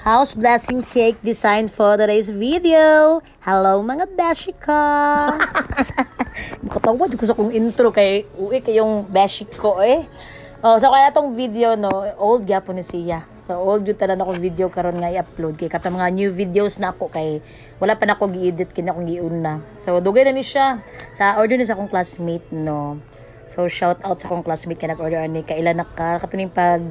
House blessing cake design for today's video. Hello mga beshi ko. Makatawa dyan ko sa kong intro kay uwi kayong beshi ko eh. Oh, so kaya tong video no, old gyapon ni siya. So old yun talan ako video karon nga i-upload kay kata mga new videos na ako kay wala pa na ako gi-edit kina akong giuna. So dugay na ni siya sa order ni sa akong classmate no. So shout out sa akong classmate kay nag-order ani kailan nakatuning pag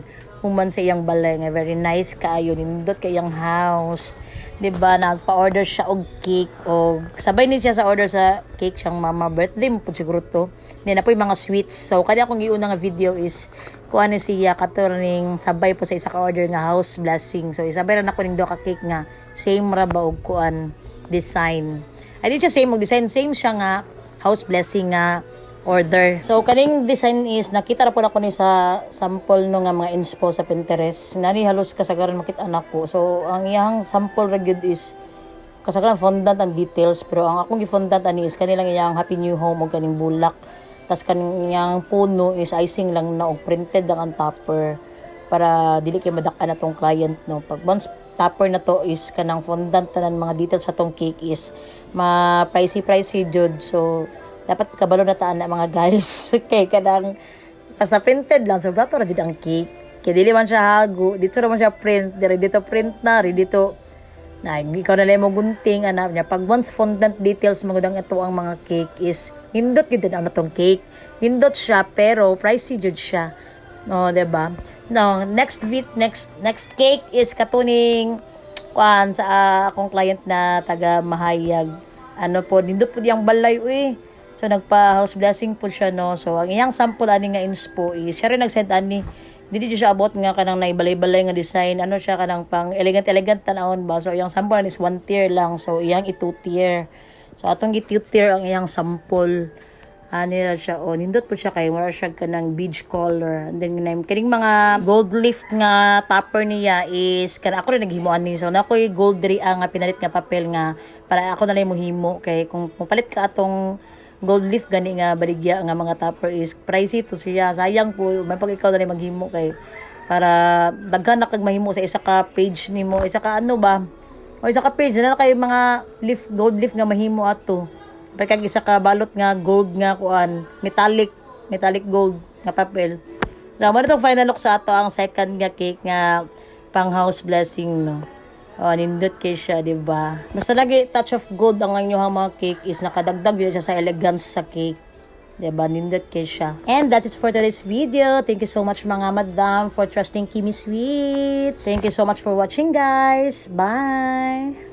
human sa iyang balay nga very nice kaayo nindot kay iyang house. 'Di ba nagpa-order siya og cake og sabay ni siya sa order sa cake siyang mama birthday mo pud siguro to. Then apoy mga sweets. So kani akong giuna nga video is kuan ni siya katuring sabay po sa isa ka order nga house blessing. So isabay ra nako ning duha ka cake nga same ra ba og kuan design. Ay di siya same og design, same siya nga house blessing nga order. So kaning design is nakita ra po ako ni sa sample no nga mga inspo sa Pinterest. Nani halos kasagaran makita anak ko. So ang iyang sample ra gyud is kasagaran fondant ang details pero ang akong gifondant ani is kanilang iyang happy new home og kaning bulak. Tas kaniyang puno is icing lang na og printed ang topper para dili kay madak-an atong client no. Pag once topper na to is kanang fondant tanan mga details sa tong cake is ma pricey jud. So dapat kabalo na taan na mga guys. Kay kadang basta printed lang so brato ra gid ang cake. Kay dili man siya hago, dito ra man siya print, dito print na, dito na ikaw na lang mo gunting anak niya. Pag once fondant details mo gudang ito ang mga cake is hindot gid ang natong cake. Hindot siya pero pricey jud siya. No, 'di ba? No, next cake is katuning kuan sa akong client na taga Mahayag. Ano po, hindot pud yang balay uy. So nagpa-house blessing po siya no. So ang iyang sample ani nga inspo is siya rin nag-send ani. Dili siya abot nga kanang naibalay-balay nga design. Ano siya kanang pang elegant tanawon ba. So iyang sample is 1 tier lang. So iyang i-2 tier. So atong i-2 tier ang iyang sample. Ani siya o nindot po siya kay wala siya kanang beige color. And then kining mga gold leaf nga topper niya is kana ako rin naghimuan ni. So nakoy gold ri nga pinalit nga papel nga para ako na lang mo himo kay kung palit ka atong gold leaf gani nga baligya nga mga topper is pricey to siya. Sayang po may pag ikaw na maghimo kay para daghan na kag mahimo sa isa ka page nimo, isa ka ano ba? O isa ka page na kay mga leaf gold leaf nga mahimo ato. Pagkag isa ka balot nga gold nga kuan, metallic gold nga papel. So mo itong final look sa ato ang second nga cake nga pang house blessing no. Oh, nindot kay siya, di ba? Basta lagi touch of gold ang inyong mga cake is nakadagdag din siya sa elegance sa cake. Di ba? Nindot kay siya. And that's it for today's video. Thank you so much mga madam for trusting Kimi Sweets. Thank you so much for watching guys. Bye!